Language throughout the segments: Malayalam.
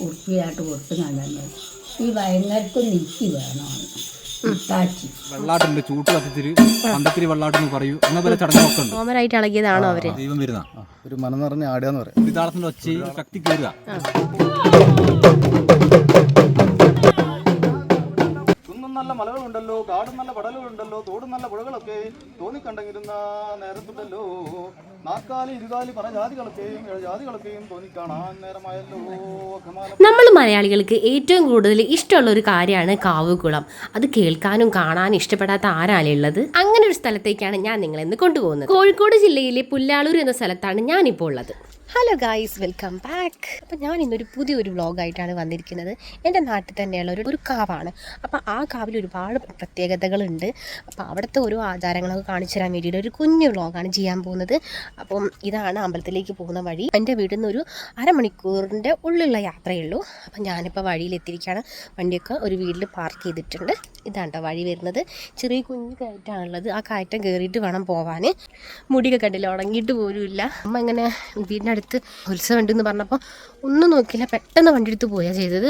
വൃത്തിയായിട്ട് കൊടുക്കുന്നുണ്ടെന്ന് ഈ വൈകുന്നേരത്ത് നീക്കി വേണമെന്ന് കാച്ചി വെള്ളാട്ടുണ്ട് ചൂട്ട് കത്തിത്തിരി പന്തത്തിരി വെള്ളാട്ടെന്ന് പറയൂ അങ്ങനെ പല ചടങ്ങൊക്കെ ഉണ്ട്. കോമനായിട്ട് ഇളകിയതാണോ അവര്? ദൈവം വരുന്ന ഒരു മനം നിറഞ്ഞ ആടുകയെന്ന് പറയും. വിതാളത്തിന്റെ ഒച്ചയിൽ ശക്തി കയറുക. കുന്നും നല്ല മലകളുണ്ടല്ലോ, കാടും നല്ല പടലുകളുണ്ടല്ലോ, തോടും നല്ല പുഴകളൊക്കെ തോന്നിക്കണ്ടെങ്കിരുന്ന നേരത്തുണ്ടല്ലോ. നാക്കാലി ഇരുകാലി പല ജാതികളൊക്കെയും ജാതികളൊക്കെയും തോന്നിക്കാണാൻ നേരമായല്ലോ. നമ്മൾ മലയാളികൾക്ക് ഏറ്റവും കൂടുതൽ ഇഷ്ടമുള്ള ഒരു കാര്യമാണ് കാവുകുളം. അത് കേൾക്കാനും കാണാനും ഇഷ്ടപ്പെടാത്ത ആരാളുള്ളത്? അങ്ങനെ ഒരു സ്ഥലത്തേക്കാണ് ഞാൻ നിങ്ങളെ ഇന്ന് കൊണ്ടുപോകുന്നത്. കോഴിക്കോട് ജില്ലയിലെ പുല്ലാളൂർ എന്ന സ്ഥലത്താണ് ഞാനിപ്പോൾ ഉള്ളത്. Hello guys, welcome back. അപ്പം ഞാൻ ഇന്നൊരു പുതിയൊരു വ്ളോഗായിട്ടാണ് വന്നിരിക്കുന്നത്. എൻ്റെ നാട്ടിൽ തന്നെയുള്ള ഒരു കാവാണ്. അപ്പോൾ ആ കാവിൽ ഒരുപാട് പ്രത്യേകതകളുണ്ട്. അപ്പോൾ അവിടുത്തെ ഓരോ ആചാരങ്ങളൊക്കെ കാണിച്ചു തരാൻ വേണ്ടിയിട്ട് ഒരു കുഞ്ഞു വ്ളോഗാണ് ചെയ്യാൻ പോകുന്നത്. അപ്പം ഇതാണ് അമ്പലത്തിലേക്ക് പോകുന്ന വഴി. എൻ്റെ വീട്ടിൽ നിന്ന് ഒരു അരമണിക്കൂറിൻ്റെ ഉള്ളിലുള്ള യാത്രയേ ഉള്ളൂ. അപ്പം ഞാനിപ്പോൾ വഴിയിലെത്തിയിരിക്കുകയാണ്. വണ്ടിയൊക്കെ ഒരു വീട്ടിൽ പാർക്ക് ചെയ്തിട്ടുണ്ട്. ഇതാണ് കേട്ടോ വഴി വരുന്നത്. ചെറിയ കുഞ്ഞു കയറ്റാണുള്ളത്. ആ കയറ്റം കയറിയിട്ട് വേണം പോവാൻ. മുടിയൊക്കെ കണ്ടില്ല, ഉണങ്ങിയിട്ട് പോലുമില്ല. അമ്മ ഇങ്ങനെ വീടിനടുത്ത് ഉത്സവം ഉണ്ടെന്ന് പറഞ്ഞപ്പോൾ ഒന്നും നോക്കിയില്ല, പെട്ടെന്ന് വണ്ടി എടുത്ത് പോയാൽ ചെയ്തത്.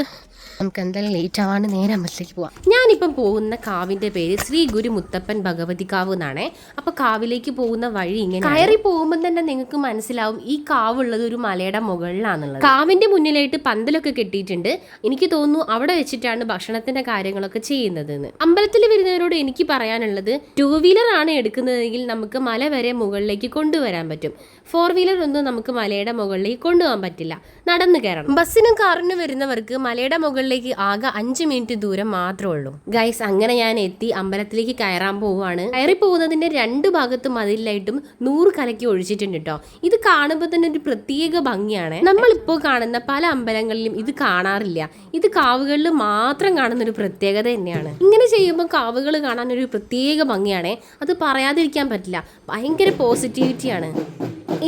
നമുക്ക് എന്തായാലും ലേറ്റ് ആവാണ്ട് നേരെ അമ്പലത്തിലേക്ക് പോവാം. ഞാനിപ്പം പോകുന്ന കാവിൻ്റെ പേര് ശ്രീ ഗുരു മുത്തപ്പൻ ഭഗവതി കാവ് എന്നാണേ. അപ്പോൾ കാവിലേക്ക് പോകുന്ന വഴി ഇങ്ങനെ കയറി പോകുമ്പോൾ തന്നെ നിങ്ങൾക്ക് മനസ്സിലാവും ഈ കാവുള്ളത് ഒരു മലയുടെ മുകളിലാണെന്നുള്ളത്. കാവിൻ്റെ മുന്നിലായിട്ട് പന്തലൊക്കെ കെട്ടിയിട്ടുണ്ട്. എനിക്ക് തോന്നുന്നു അവിടെ വെച്ചിട്ടാണ് ഭക്ഷണത്തിന്റെ കാര്യങ്ങളൊക്കെ ചെയ്യുന്നതെന്ന്. അമ്പലത്തിൽ വരുന്നവരോട് എനിക്ക് പറയാനുള്ളത്, 2 വീലർ ആണ് എടുക്കുന്നതെങ്കിൽ നമുക്ക് മല വരെ മുകളിലേക്ക് കൊണ്ടുവരാൻ പറ്റും. 4 വീലർ ഒന്നും നമുക്ക് മലയുടെ മുകളിലേക്ക് കൊണ്ടുപോകാൻ പറ്റില്ല, നടന്നു കയറണം. ബസ്സിനും കാറിനും വരുന്നവർക്ക് മലയുടെ മുകളിലേക്ക് ആകെ 5 മിനിറ്റ് ദൂരം മാത്രമേ ഉള്ളൂ. ഗൈസ്, അങ്ങനെ ഞാൻ എത്തി അമ്പലത്തിലേക്ക് കയറാൻ പോവുകയാണ്. കയറി പോകുന്നതിന്റെ 2 ഭാഗത്തും മതിലായിട്ടും 100 കലക്കി ഒഴിച്ചിട്ടുണ്ട് കേട്ടോ. ഇത് കാണുമ്പോൾ തന്നെ ഒരു പ്രത്യേക ഭംഗിയാണ്. നമ്മളിപ്പോൾ കാണുന്ന പല അമ്പലങ്ങളിലും ഇത് കാണാറില്ല. ഇത് കാവുകളിൽ മാത്രം കാണുന്ന ഒരു പ്രത്യേകത തന്നെയാണ്. ഇങ്ങനെ ചെയ്യുമ്പോൾ കാവുകൾ കാണാൻ ഒരു പ്രത്യേക ഭംഗിയാണ്. അത് പറയാതിരിക്കാൻ പറ്റില്ല. ഭയങ്കര പോസിറ്റിവിറ്റിയാണ്.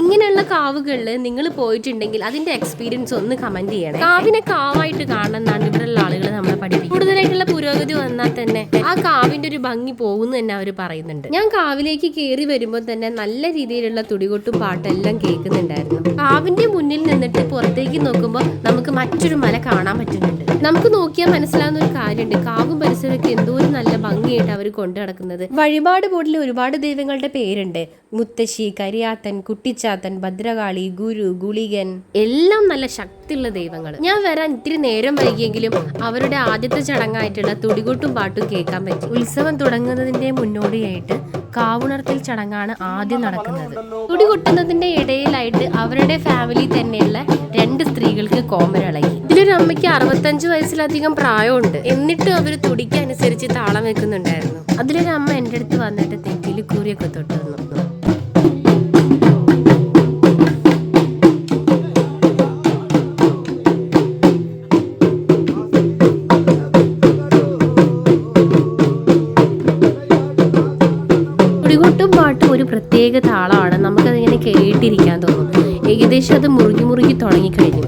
ഇങ്ങനെയുള്ള കാവുകളിൽ നിങ്ങൾ പോയിട്ടുണ്ടെങ്കിൽ അതിന്റെ എക്സ്പീരിയൻസ് ഒന്ന് കമന്റ് ചെയ്യണേ. കാവിനെ കാവായിട്ട് കാണണമെന്നാണ് ഇവിടെയുള്ള ആളുകൾ നമ്മളെ പഠിപ്പിക്കും. കൂടുതലായിട്ടുള്ള പുരോഗതി വന്നാൽ തന്നെ ആ കാവിന്റെ ഒരു ഭംഗി പോകുന്നു തന്നെ അവർ പറയുന്നുണ്ട്. ഞാൻ കാവിലേക്ക് കയറി വരുമ്പോൾ തന്നെ നല്ല രീതിയിലുള്ള തുടികൊട്ടും പാട്ടെല്ലാം കേൾക്കുന്നുണ്ടായിരുന്നു. കാവിന്റെ മുന്നിൽ നിന്നിട്ട് പുറത്തേക്ക് നോക്കുമ്പോൾ നമുക്ക് മറ്റൊരു മല കാണാൻ പറ്റുന്നുണ്ട്. നമുക്ക് നോക്കിയാൽ മനസ്സിലാവുന്ന ഒരു കാര്യമുണ്ട്, കാവും പരിസരമൊക്കെ എന്തോ ഒരു നല്ല ഭംഗിയായിട്ട് അവർ കൊണ്ടു നടക്കുന്നത്. വഴിപാട് ബോർഡിൽ ഒരുപാട് ദൈവങ്ങളുടെ പേരുണ്ട്. മുത്തശ്ശി, കരിയാത്തൻ, കുട്ടിച്ചാത്തൻ, ഭദ്രകാളി, ഗുരു, ഗുളികൻ, എല്ലാം നല്ല ശക്തിയുള്ള ദൈവങ്ങൾ. ഞാൻ വരാൻ ഇത്തിരി നേരം വൈകിയെങ്കിലും അവരുടെ ആദ്യത്തെ ചടങ്ങായിട്ടുള്ള തുടികൊട്ടും പാട്ടും കേൾക്കാൻ പറ്റി. ഉത്സവം തുടങ്ങുന്നതിന്റെ മുന്നോടിയായിട്ട് കാവുണർത്തൽ ചടങ്ങാണ് ആദ്യം നടക്കുന്നത്. തുടികൊട്ടുന്നതിന്റെ ഇടയിലായിട്ട് അവരുടെ ഫാമിലി തന്നെയുള്ള 2 സ്ത്രീകൾക്ക് കോമരളകി. ഇതിലൊരു അമ്മയ്ക്ക് 65 വയസ്സിലധികം പ്രായമുണ്ട്. എന്നിട്ടും അവർ തുടിക്കനുസരിച്ച് താളം വെക്കുന്നുണ്ടായിരുന്നു. അതിലൊരു അമ്മ എൻ്റെ അടുത്ത് വന്നിട്ട് തെറ്റില് കൂറിയൊക്കെ തൊട്ടു വന്നു. തുടികൊട്ടും പാട്ടും ഒരു പ്രത്യേക താളമാണ്. നമുക്കതിങ്ങനെ കേട്ടിരിക്കാൻ തോന്നും. ഏകദേശം അത് മുറുകി മുറുകി തുടങ്ങിക്കഴിഞ്ഞു.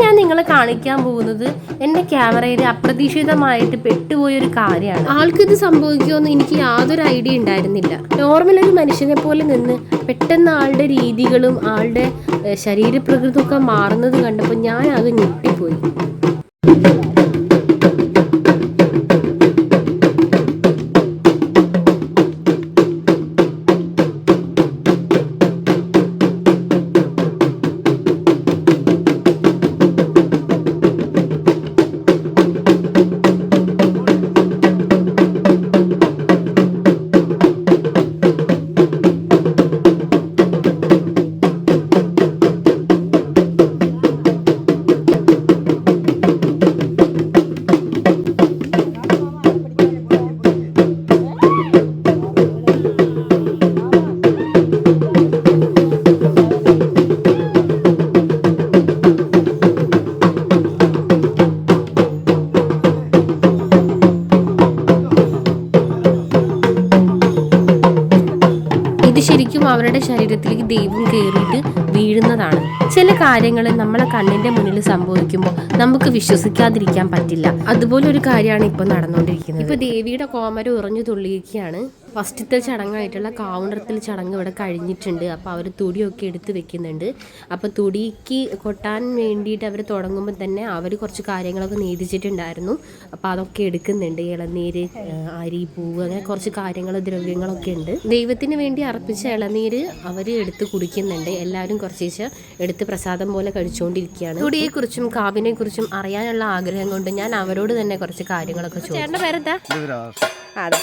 ഞാൻ നിങ്ങളെ കാണിക്കാൻ പോകുന്നത് എൻ്റെ ക്യാമറയിൽ അപ്രതീക്ഷിതമായിട്ട് പെട്ടുപോയൊരു കാര്യമാണ്. ആൾക്കിത് സംഭവിക്കുമെന്ന് എനിക്ക് യാതൊരു ഐഡിയ ഉണ്ടായിരുന്നില്ല. നോർമൽ ഒരു മനുഷ്യനെ പോലെ നിന്ന് പെട്ടെന്ന് ആളുടെ രീതികളും ആളുടെ ശരീരപ്രകൃതമൊക്കെ മാറുന്നത് കണ്ടപ്പോൾ ഞാൻ അത് ഞെട്ടിപ്പോയി. കാര്യങ്ങൾ നമ്മളെ കണ്ണിന്റെ മുന്നിൽ സംഭവിക്കുമ്പോൾ നമുക്ക് വിശ്വസിക്കാതിരിക്കാൻ പറ്റില്ല. അതുപോലെ ഒരു കാര്യമാണ് ഇപ്പോൾ നടന്നുകൊണ്ടിരിക്കുന്നത്. ഇപ്പോൾ ദേവിയുടെ കോമരം ഉറഞ്ഞു തുള്ളിയിരിക്കുകയാണ്. ഫസ്റ്റത്തെ ചടങ്ങായിട്ടുള്ള കാവുണ്ടത്തിൽ ചടങ്ങ് ഇവിടെ കഴിഞ്ഞിട്ടുണ്ട്. അപ്പോൾ അവർ തുടിയൊക്കെ എടുത്ത് വെക്കുന്നുണ്ട്. അപ്പോൾ തുടിക്ക് കൊട്ടാൻ വേണ്ടിയിട്ട് അവർ തുടങ്ങുമ്പോൾ തന്നെ അവർ കുറച്ച് കാര്യങ്ങളൊക്കെ നീതിച്ചിട്ടുണ്ടായിരുന്നു. അപ്പോൾ അതൊക്കെ എടുക്കുന്നുണ്ട്. ഇളനീര്, അരി, പൂവ്, അങ്ങനെ കുറച്ച് കാര്യങ്ങൾ, ദ്രവ്യങ്ങളൊക്കെ ഉണ്ട്. ദൈവത്തിന് വേണ്ടി അർപ്പിച്ച ഇളനീര് അവർ എടുത്ത് കുടിക്കുന്നുണ്ട്. എല്ലാവരും കുറച്ച് എടുത്ത് പ്രസാദം പോലെ കഴിച്ചുകൊണ്ടിരിക്കുകയാണ്. തുടിയെക്കുറിച്ചും കാവിനെക്കുറിച്ചും അറിയാനുള്ള ആഗ്രഹം കൊണ്ട് ഞാൻ അവരോട് തന്നെ കുറച്ച് കാര്യങ്ങളൊക്കെ ചോദിച്ചു. ചേട്ടൻ്റെ പേരെന്താ? അതെ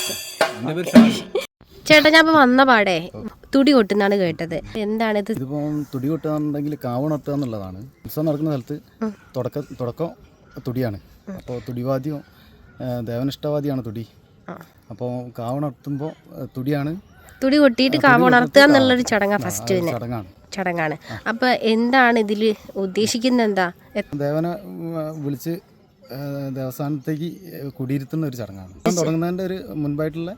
ചേട്ടാ, ഞാൻ ഇപ്പൊ വന്ന പാടെ തുടി കൊട്ടുന്നാണ് കേട്ടത്. എന്താണിത്? ഇതിപ്പോൾ തുടി കൊട്ടുകയാണെന്നുണ്ടെങ്കിൽ കാവണട്ടുക എന്നുള്ളതാണ്. ഉത്സവം നടക്കുന്ന സ്ഥലത്ത് തുടക്കം തുടിയാണ്. അപ്പോൾ തുടിവാദ്യം ദേവനിഷ്ഠവാദിയാണ് തുടി. അപ്പോൾ കാവണർത്തുമ്പോൾ തുടിയാണ്. തുടി കൊട്ടിയിട്ട് കാവുണർത്തുക എന്നുള്ളൊരു ചടങ്ങാണ്. അപ്പൊ എന്താണ് ഇതിൽ ഉദ്ദേശിക്കുന്നത്? എന്താ? ദേവനെ വിളിച്ച് ദേവസ്ഥാനത്തേക്ക് കുടിയിരുത്തുന്ന ഒരു ചടങ്ങാണ്. തുടങ്ങുന്നതിൻ്റെ ഒരു മുൻപായിട്ടുള്ള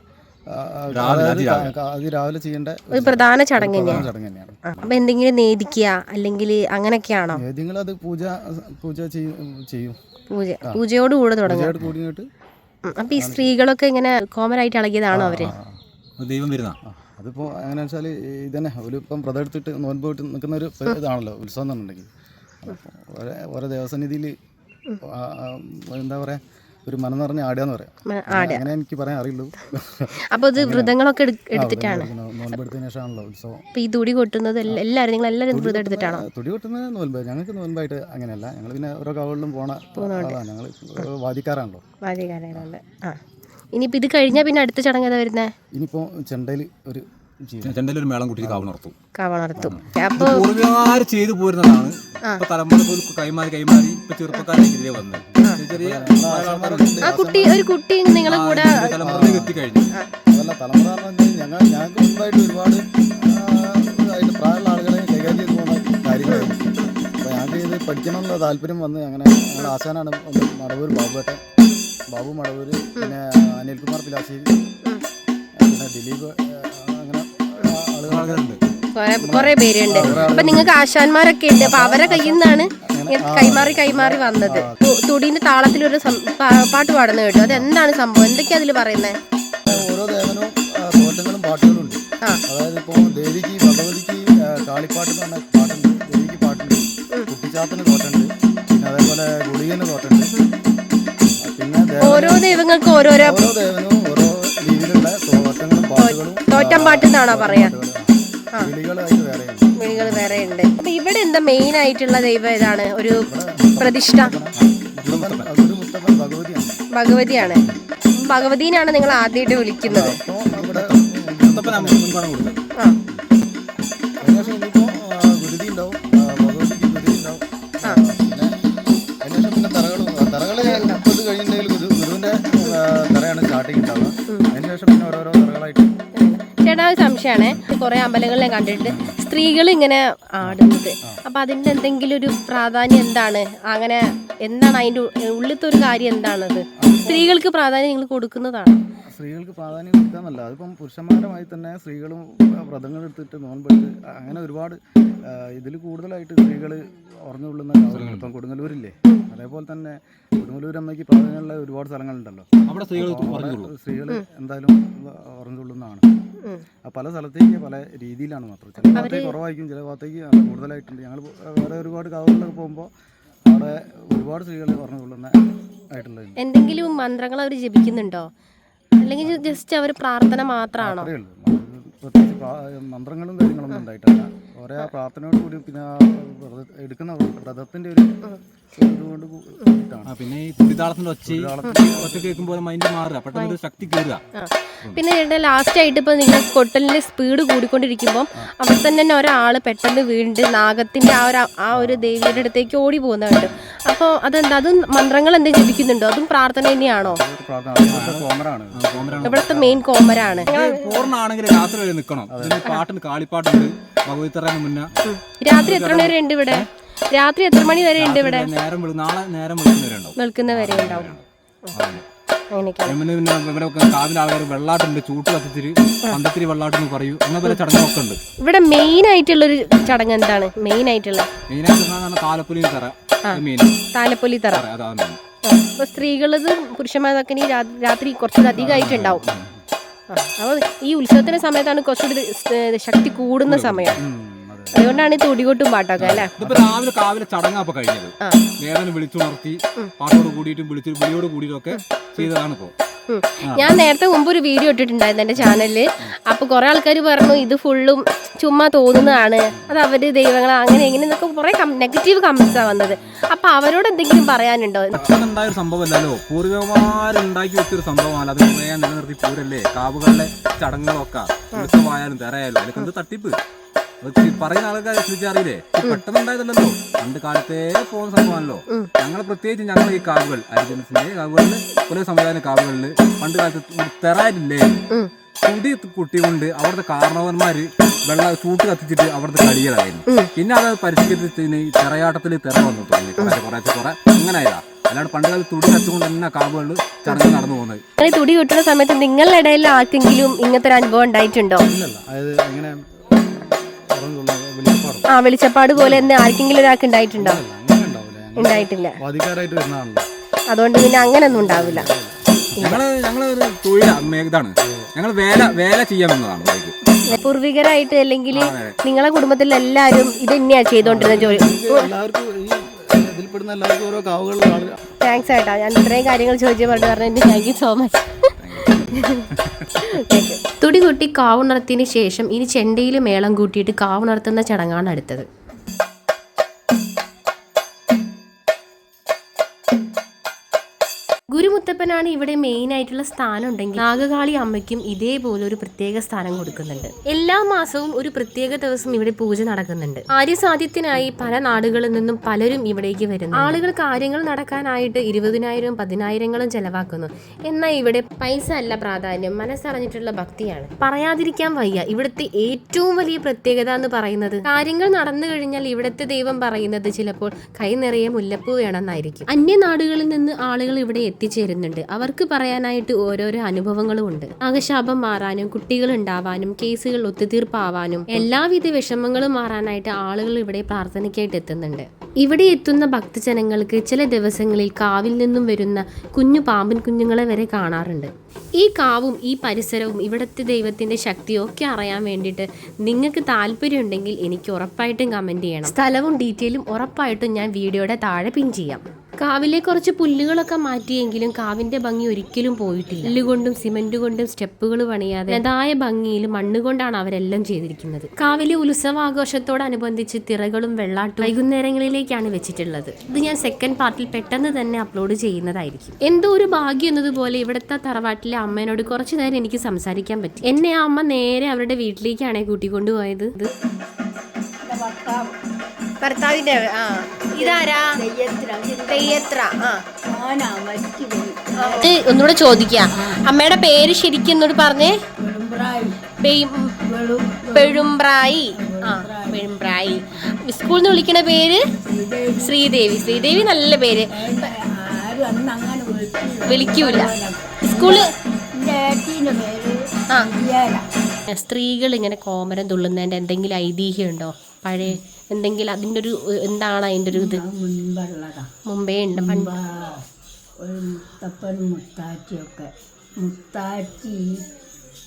രാവിലെ ചെയ്യേണ്ട ഒരു പ്രധാന ചടങ്ങ് തന്നെയാണ്. അപ്പൊ എന്തെങ്കിലും നേദിക്കുക അല്ലെങ്കിൽ അങ്ങനെയൊക്കെയാണോ? നേദ്യങ്ങൾ അത് പൂജ ചെയ്യും. പൂജയോടുകൂടെ തുടങ്ങിയിട്ട്. അപ്പൊ ഈ സ്ത്രീകളൊക്കെ ഇങ്ങനെ കോമനായിട്ട് ഇളകിയതാണോ അവര്? ദൈവം വരുന്ന അതിപ്പോൾ എങ്ങനെയാണെന്ന് വെച്ചാൽ ഇതന്നെ അവരിപ്പം വ്രതം എടുത്തിട്ട് നോൻപ് പോയിട്ട് നിൽക്കുന്ന ഒരു ഇതാണല്ലോ ഉത്സവം എന്നുണ്ടെങ്കിൽ. ഓരോ ദേവസന്നിധിയിൽ എന്താ പറയാ, ഒരു മനം നിറഞ്ഞ ആടുകയെന്ന് പറയാം. അങ്ങനെ എനിക്ക് പറയാൻ അറിയുള്ളൂ. അപ്പോൾ ഇത് വ്രതങ്ങളൊക്കെ എടുത്തിട്ടാണ് നോൻപെടുത്തതിന് ശേഷമാണല്ലോ ഉത്സവം. അപ്പോൾ ഈ തുടി കൊട്ടുന്നത് എല്ലാവരും വ്രതം എടുത്തിട്ടാണോ? തുടി കൊട്ടുന്നത് നോൻപ്. ഞങ്ങൾക്ക് നോൻപായിട്ട് അങ്ങനെയല്ല. ഞങ്ങൾ പിന്നെ ഓരോ കവകളിലും പോണതാണ്. ഞങ്ങൾ വാദിക്കാറാണല്ലോ. ആ, ഇനിയിപ്പോൾ ഇത് കഴിഞ്ഞാൽ പിന്നെ അടുത്ത ചടങ്ങ് ഏതാ വരുന്നത്? ഇനിയിപ്പോൾ ചെണ്ടയിൽ ഒരു മേളം കൂട്ടി കാവണർത്തും. അപ്പോൾ പൂർവ്വകാർ ചെയ്തു പോരുന്നതാണ്. ഇപ്പൊ തലമുറ കൈമാറി ഇപ്പൊ ചെറുപ്പക്കാരെ വന്നത്. ഒരു കുട്ടി നിങ്ങളെ കൂടെ തലമുറയിലേക്ക് എത്തിക്കഴിഞ്ഞു. അതല്ല, തലമുറ ഞങ്ങൾക്ക് മുൻപായിട്ട് ഒരുപാട് പ്രായമുള്ള ആളുകളെ കൈകാര്യം ചെയ്ത് പോകുന്ന കാര്യങ്ങളായിരുന്നു. അപ്പോൾ ഞങ്ങൾക്ക് ഇത് പഠിക്കണമെന്നുള്ള താല്പര്യം വന്ന് അങ്ങനെ ഞങ്ങളുടെ ആശാനാണ് മടവൂർ ബാബു മടവൂര്, പിന്നെ അനിൽകുമാർ പിലാശ്ശേരി, പിന്നെ ദിലീപ്, അങ്ങനെ ആളുകളുണ്ട്, കുറെ പേരുണ്ട്. അപ്പൊ നിങ്ങൾക്ക് ആശാന്മാരൊക്കെ ഉണ്ട്. അപ്പൊ അവരെ കയ്യിൽ നിന്നാണ് കൈമാറി വന്നത്. തുടിന്റെ താളത്തിലൊരു പാട്ട് പാടുന്ന കേട്ടു. അതെന്താണ് സംഭവം? എന്തൊക്കെയാ അതിൽ പറയുന്നത്? ഓരോ ദേവനും തോറ്റങ്ങളും പാട്ടുകളും ഉണ്ട്. അതായത് ഇപ്പോൾ ദേവിക്ക്, ഭഗവതിക്ക് കാളിപ്പാട്ട് എന്ന് പറഞ്ഞ പാട്ടുണ്ട്, ദേവിക്ക് പാട്ടുണ്ട്, കുട്ടിച്ചാത്തിന് തോറ്റുണ്ട്, പിന്നെ അതേപോലെ ഗുളികന് തോറ്റുണ്ട്. പിന്നെ ഓരോ ദൈവങ്ങൾക്കും ഓരോ ദേവനും ഓരോ രീതിയിലുള്ള തോറ്റങ്ങളും പാട്ടുകളും. തോറ്റംപാട്ട് എന്നാണോ പറയാ? വിളികൾ വേറെ ഉണ്ട്. അപ്പൊ ഇവിടെ എന്താ മെയിൻ ആയിട്ടുള്ള ദൈവം ഏതാണ്? ഒരു പ്രതിഷ്ഠ ഭഗവതിയാണ്. ഭഗവതിനാണ് നിങ്ങൾ ആദ്യമായിട്ട് വിളിക്കുന്നത്. ചേട്ടാ, ഒരു സംശയമാണ്. കുറെ അമ്പലങ്ങളിലെ കണ്ടിട്ട് സ്ത്രീകൾ ഇങ്ങനെ ആടുന്നത്. അപ്പൊ അതിന്റെ എന്തെങ്കിലും ഒരു പ്രാധാന്യം എന്താണ്? അങ്ങനെ എന്താണ് അതിന്റെ ഉള്ളിലത്തെ ഒരു കാര്യം? എന്താണത്? സ്ത്രീകൾക്ക് പ്രാധാന്യം നിങ്ങൾ കൊടുക്കുന്നതാണ്? സ്ത്രീകൾക്ക് പ്രാധാന്യം കൊടുക്കാന്നല്ല, അതിപ്പം പുരുഷന്മാരുമായി തന്നെ സ്ത്രീകളും വ്രതങ്ങൾ എടുത്തിട്ട് നോൻപെടുത്ത് അങ്ങനെ ഒരുപാട് ഇതിൽ കൂടുതലായിട്ട് സ്ത്രീകൾ ഉറഞ്ഞുകൊള്ളുന്ന ഇപ്പം കൊടുങ്ങല്ലൂരില്ലേ, അതേപോലെ തന്നെ കൊടുങ്ങല്ലൂർ അമ്മയ്ക്ക് പ്രാധാന്യമുള്ള ഒരുപാട് സ്ഥലങ്ങളുണ്ടല്ലോ. അവിടെ സ്ത്രീകൾ എന്തായാലും ഉറഞ്ഞുകൊള്ളുന്നതാണ്. പല സ്ഥലത്തേക്ക് പല രീതിയിലാണ് മാത്രം. ചില ഭാഗത്തേക്ക് കുറവായിരിക്കും, ചില ഭാഗത്തേക്ക് കൂടുതലായിട്ടുണ്ട്. ഞങ്ങൾ വേറെ ഒരുപാട് കാവുകളിലൊക്കെ പോകുമ്പോൾ അവിടെ ഒരുപാട് സ്ത്രീകൾ ഉറഞ്ഞുകൊള്ളുന്ന ആയിട്ടുള്ളത്. എന്തെങ്കിലും മന്ത്രങ്ങൾ അവർ ജപിക്കുന്നുണ്ടോ, അല്ലെങ്കിൽ ജസ്റ്റ് അവർ പ്രാർത്ഥന മാത്രമാണോ? പ്രത്യേകിച്ച് മന്ത്രങ്ങളും കാര്യങ്ങളൊന്നും ഉണ്ടായിട്ടില്ല. ഓരോ പ്രാർത്ഥനയോട് കൂടി പിന്നെ എടുക്കുന്ന വ്രതത്തിന്റെ ഒരു ഇതുകൊണ്ട് പിന്നെ ഈ തുടിതാളത്തിന്റെ ഒച്ച കേൾക്കുമ്പോൾ മൈൻഡ് മാറുക, പെട്ടെന്ന് ശക്തി കയറുക. പിന്നെ ചേട്ടാ, ലാസ്റ്റ് ആയിട്ട് ഇപ്പൊ നിങ്ങൾ കൊട്ടലിന്റെ സ്പീഡ് കൂടിക്കൊണ്ടിരിക്കുമ്പോൾ അവിടെ തന്നെ ഒരാൾ പെട്ടെന്ന് വീണ്ടും നാഗത്തിന്റെ ആ ഒരു ദേവിയുടെ അടുത്തേക്ക് ഓടി പോകുന്നുണ്ട്. അപ്പോൾ അതെന്താ? അതും മന്ത്രങ്ങൾ എന്തെങ്കിലും ജപിക്കുന്നുണ്ടോ? അതും പ്രാർത്ഥന തന്നെയാണോ? ഇവിടുത്തെ മെയിൻ കോമരാണ്. പൂർണ്ണമാണെങ്കിൽ രാത്രി വരെ നിൽക്കണം. പാട്ടുണ്ട്, കാളിപ്പാട്ടുണ്ട്, ഭഗവതിത്തറ മുന്നേ. രാത്രി എത്ര മണി വരെ ഉണ്ട് ഇവിടെ? രാത്രി എത്ര മണി വരെ ഉണ്ട് ഇവിടെ? നാളെ നേരം വെളുക്കുന്ന വരെ ഉണ്ടാവും. അങ്ങനെയൊക്കെയാണ്. കൈമന് പിന്നെ ഇവിടെ കാവിലെ ആൾക്കാർ വെള്ളാട്ടുണ്ട്, ചൂട്ട് കത്തിച്ചിട്ട് പന്തത്തിരി വെള്ളാട്ടെന്ന് പറയൂ, അങ്ങനെ പല ചടങ്ങൊക്കെ ഉണ്ട്. ഇവിടെ മെയിൻ ആയിട്ടുള്ളൊരു ചടങ്ങ് എന്താണ്? മെയിനായിട്ട് താലപ്പൊലി തറ, താലപ്പൊലി തറ. അതാണ്. അപ്പൊ സ്ത്രീകളത് പുരുഷന്മാരൊക്കെ രാത്രി കുറച്ചുകൂടി അധികമായിട്ടുണ്ടാവും. അപ്പോൾ ഈ ഉത്സവത്തിന്റെ സമയത്താണ് കുറച്ചുകൂടി ശക്തി കൂടുന്ന സമയം. അതുകൊണ്ടാണ് ഈ തുടികൊട്ടും പാട്ടൊക്കെ അല്ലേ. ഇതിപ്പോ രാവിലെ ചടങ്ങാപ്പൊ കഴിഞ്ഞത്. നേരെ വിളിച്ചുണർത്തി പാട്ടോട് കൂടിയിട്ടും വിളിയോട് കൂടിയിട്ടും ഒക്കെ ചെയ്തതാണ് ഇപ്പോ. ഞാൻ നേരത്തെ മുമ്പ് ഒരു വീഡിയോ ഇട്ടിട്ടുണ്ടായിരുന്നു എൻ്റെ ചാനലില്. അപ്പോൾ കുറെ ആൾക്കാർ പറഞ്ഞു ഇത് ഫുള്ളും ചുമ്മാ തോന്നുന്നതാണ്, അത് അവര് ദൈവങ്ങളെ അങ്ങനെ എങ്ങനെ എന്നൊക്കെ കുറെ നെഗറ്റീവ് കമന്റ്സാണ് വന്നത്. അപ്പൊ അവരോട് എന്തെങ്കിലും പറയാനുണ്ടോ? ഉണ്ടായ ഒരു സംഭവമല്ലല്ലോ, പൂർവികന്മാരുണ്ടാക്കി വെച്ചൊരു സംഭവമാണ്. അത് നിലനിർത്തി പൂരല്ലേ, കാവുകളിലെ ചടങ്ങുകളൊക്കെ ഉത്സവമായാലും തെരയായാലും അതിലൊക്കെ എന്ത് തട്ടിപ്പ് പറയുന്ന ആൾക്കാരെ ചോദിച്ചറിയില്ലേ. പെട്ടെന്നുണ്ടായതല്ലോ, പണ്ട് കാലത്തേ പോകുന്ന സംഭവമാണല്ലോ. ഞങ്ങൾ പ്രത്യേകിച്ച് ഞങ്ങൾ ഈ കാവുകൾ അരിജനസിന്റെ കാവുകളിൽ പല സമുദായ കാവുകളിൽ പണ്ട് കാലത്ത് തെറായില്ലേ, കുടി കുട്ടി കൊണ്ട് അവിടുത്തെ കാരണവന്മാര് ചൂട്ട് കത്തിച്ചിട്ട് അവിടുത്തെ കളികളായിരുന്നു. പിന്നെ അത് പരിഷ്കരിച്ചതിന് ഈ തെറയാട്ടത്തിൽ തെറ വന്നു തുടങ്ങി കുറെ അങ്ങനെ ആയതാ. അല്ലാണ്ട് പണ്ട് കാലത്ത് തുടി കത്തുകൊണ്ട് തന്നെ കാവുകളിൽ ചടങ്ങ് നടന്നു പോകുന്നത്. തുടി കിട്ടുന്ന സമയത്ത് നിങ്ങളുടെ ഇടയിൽ ആർക്കെങ്കിലും ഇങ്ങനത്തെ ഒരു അനുഭവം ഉണ്ടായിട്ടുണ്ടോ? വെളിച്ചപ്പാട് പോലെ ആർക്കെങ്കിലും ഒരാൾക്ക് ഉണ്ടായിട്ടുണ്ടോ? ഉണ്ടായിട്ടില്ല. അതുകൊണ്ട് പിന്നെ അങ്ങനൊന്നും ഉണ്ടാവില്ല. ഞങ്ങളൊരു തൊഴിലാണ്, ഞങ്ങൾ വേല ചെയ്യാമെന്നതാണ്. പൂർവികരായിട്ട് അല്ലെങ്കിൽ നിങ്ങളെ കുടുംബത്തിൽ എല്ലാവരും ഇത് തന്നെയാ ചെയ്തോണ്ടിരുന്ന ജോലി. താങ്ക്സ് ഏട്ടാ, ഞാൻ ഇത്രയും കാര്യങ്ങൾ ചോദിച്ചു പറഞ്ഞു. Thank you so much. തുടികൊട്ടി കാവുണർത്തിന് ശേഷം ഇനി ചെണ്ടയിൽ മേളം കൂട്ടിയിട്ട് കാവുണർത്തുന്ന ചടങ്ങാണ് അടുത്തത്. ഗുരുമുത്തപ്പനാണ് ഇവിടെ മെയിൻ ആയിട്ടുള്ള സ്ഥാനം ഉണ്ടെങ്കിൽ നാഗകാളി അമ്മയ്ക്കും ഇതേപോലെ ഒരു പ്രത്യേക സ്ഥാനം കൊടുക്കുന്നുണ്ട്. എല്ലാ മാസവും ഒരു പ്രത്യേക ദിവസം ഇവിടെ പൂജ നടക്കുന്നുണ്ട്. കാര്യസാധ്യത്തിനായി പല നാടുകളിൽ നിന്നും പലരും ഇവിടേക്ക് വരുന്നു. ആളുകൾ കാര്യങ്ങൾ നടക്കാനായിട്ട് 20,000 10,000 ചെലവാക്കുന്നു. എന്നാൽ ഇവിടെ പൈസ അല്ല പ്രാധാന്യം, മനസ്സറിഞ്ഞിട്ടുള്ള ഭക്തിയാണ്. പറയാതിരിക്കാൻ വയ്യ. ഇവിടുത്തെ ഏറ്റവും വലിയ പ്രത്യേകത എന്ന് പറയുന്നത് കാര്യങ്ങൾ നടന്നു കഴിഞ്ഞാൽ ഇവിടുത്തെ ദൈവം പറയുന്നത് ചിലപ്പോൾ കൈ നിറയെ മുല്ലപ്പൂ വേണമെന്നായിരിക്കും. അന്യനാടുകളിൽ നിന്ന് ആളുകൾ ഇവിടെ എത്തിച്ചേരുന്നുണ്ട്. അവർക്ക് പറയാനായിട്ട് ഓരോരോ അനുഭവങ്ങളും ഉണ്ട്. നാഗശാപം മാറാനും കുട്ടികൾ ഉണ്ടാവാനും കേസുകൾ ഒത്തുതീർപ്പാവാനും എല്ലാവിധ വിഷമങ്ങളും മാറാനായിട്ട് ആളുകൾ ഇവിടെ പ്രാർത്ഥനയ്ക്കായിട്ട് എത്തുന്നുണ്ട്. ഇവിടെ എത്തുന്ന ഭക്തജനങ്ങൾക്ക് ചില ദിവസങ്ങളിൽ കാവിൽ നിന്നും വരുന്ന കുഞ്ഞു പാമ്പൻ കുഞ്ഞുങ്ങളെ വരെ കാണാറുണ്ട്. ഈ കാവും ഈ പരിസരവും ഇവിടുത്തെ ദൈവത്തിന്റെ ശക്തിയും ഒക്കെ അറിയാൻ വേണ്ടിയിട്ട് നിങ്ങൾക്ക് താല്പര്യം ഉണ്ടെങ്കിൽ എനിക്ക് ഉറപ്പായിട്ടും കമന്റ് ചെയ്യണം. സ്ഥലവും ഡീറ്റെയിലും ഉറപ്പായിട്ടും ഞാൻ വീഡിയോയുടെ താഴെ പിൻ ചെയ്യാം. കാവിലെ കുറച്ച് പുല്ലുകളൊക്കെ മാറ്റിയെങ്കിലും കാവിന്റെ ഭംഗി ഒരിക്കലും പോയിട്ടില്ല. പുല്ലുകൊണ്ടും സിമന്റ് കൊണ്ടും സ്റ്റെപ്പുകൾ പണിയാതെ തനതായ ഭംഗിയിൽ മണ്ണുകൊണ്ടാണ് അവരെല്ലാം ചെയ്തിരിക്കുന്നത്. കാവിലെ ഉത്സവാഘോഷത്തോടനുബന്ധിച്ച് തിറകളും വെള്ളാട്ടും വൈകുന്നേരങ്ങളിലേക്കാണ് വെച്ചിട്ടുള്ളത്. ഇത് ഞാൻ സെക്കൻഡ് പാർട്ടിൽ പെട്ടെന്ന് തന്നെ അപ്ലോഡ് ചെയ്യുന്നതായിരിക്കും. എന്തോ ഒരു ഭാഗ്യം എന്നതുപോലെ ഇവിടുത്തെ തറവാട്ടിലെ അമ്മേനോട് കുറച്ചു നേരം എനിക്ക് സംസാരിക്കാൻ പറ്റി. എന്നെ ആ അമ്മ നേരെ അവരുടെ വീട്ടിലേക്കാണ് കൂട്ടിക്കൊണ്ടുപോയത്. ഭർത്താവിന്റെ ഇതാരാ? ഒന്നുകൂടെ ചോദിക്കാം, അമ്മയുടെ പേര് ശരിക്കും എന്നോട് പറഞ്ഞേ. പെഴുമ്പ്രായി. പെഴുമ്പ്രായി. സ്കൂളിൽ നിന്ന് വിളിക്കണ പേര് ശ്രീദേവി. ശ്രീദേവി നല്ല പേര്. വിളിക്കൂല സ്കൂള്. സ്ത്രീകൾ ഇങ്ങനെ കോമരം തുള്ളുന്നതിന്റെ എന്തെങ്കിലും ഐതിഹ്യം ഉണ്ടോ? പഴയ എന്തെങ്കിലും അതിൻ്റെ ഒരു എന്താണ് അതിൻ്റെ ഒരു ഇത്? മുമ്പേ ഉണ്ട്. ഒരു മുത്തപ്പനും മുത്താച്ചിയൊക്കെ മുത്താച്ചി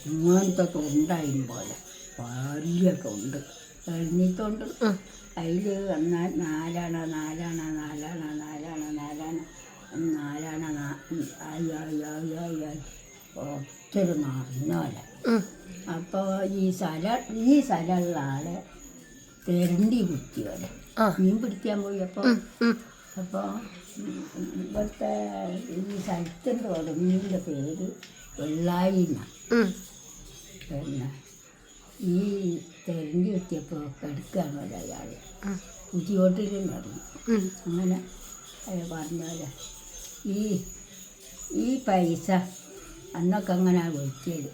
ഇങ്ങനത്തെ തൊണ്ടായും പോലെ വലിയ തൊണ്ട് എഴുന്നീട്ടുണ്ട്. അതിൽ വന്നാൽ നാലാണ് ഒത്തിരി നിറഞ്ഞോലെ. അപ്പോൾ ഈ സ്ഥലമുള്ള ആളെ തെരണ്ടി കുത്തിയോലെ മീൻ പിടിക്കാൻ പോയി. അപ്പോൾ ഇവിടുത്തെ ഈ സ്ഥലത്തിൻ്റെ ഉടമീൻ്റെ പേര് വെള്ളായിന്ന. പിന്നെ ഈ തെരണ്ടി കുത്തിയപ്പോൾ കിടക്കുകയാണ് അയാൾ കുറ്റിയോട്ടിലെന്ന് പറഞ്ഞു. അങ്ങനെ പറഞ്ഞോലെ ഈ പൈസ അന്നൊക്കെ അങ്ങനെ വിളിച്ചത്.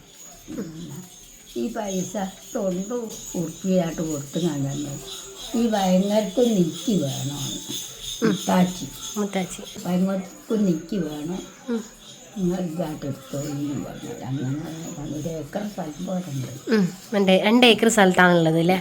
ഈ പൈസ തൊണ്ട് ഉറുപ്പിയായിട്ട് കൊടുത്തു കണ്ടു. ഈ വയങ്ങർക്കും നിക്ക് വേണമെന്ന് മുത്താച്ചി ഭയങ്കരക്കും നിക്ക് വേണം. നിങ്ങൾ ഇതായിട്ട് എടുത്തോളിന്ന് പറഞ്ഞത്. അങ്ങനെ 1 ഏക്കർ സ്ഥലം പോലെ ഉണ്ട്. 2 ഏക്കർ സ്ഥലത്താണുള്ളത് അല്ലേ?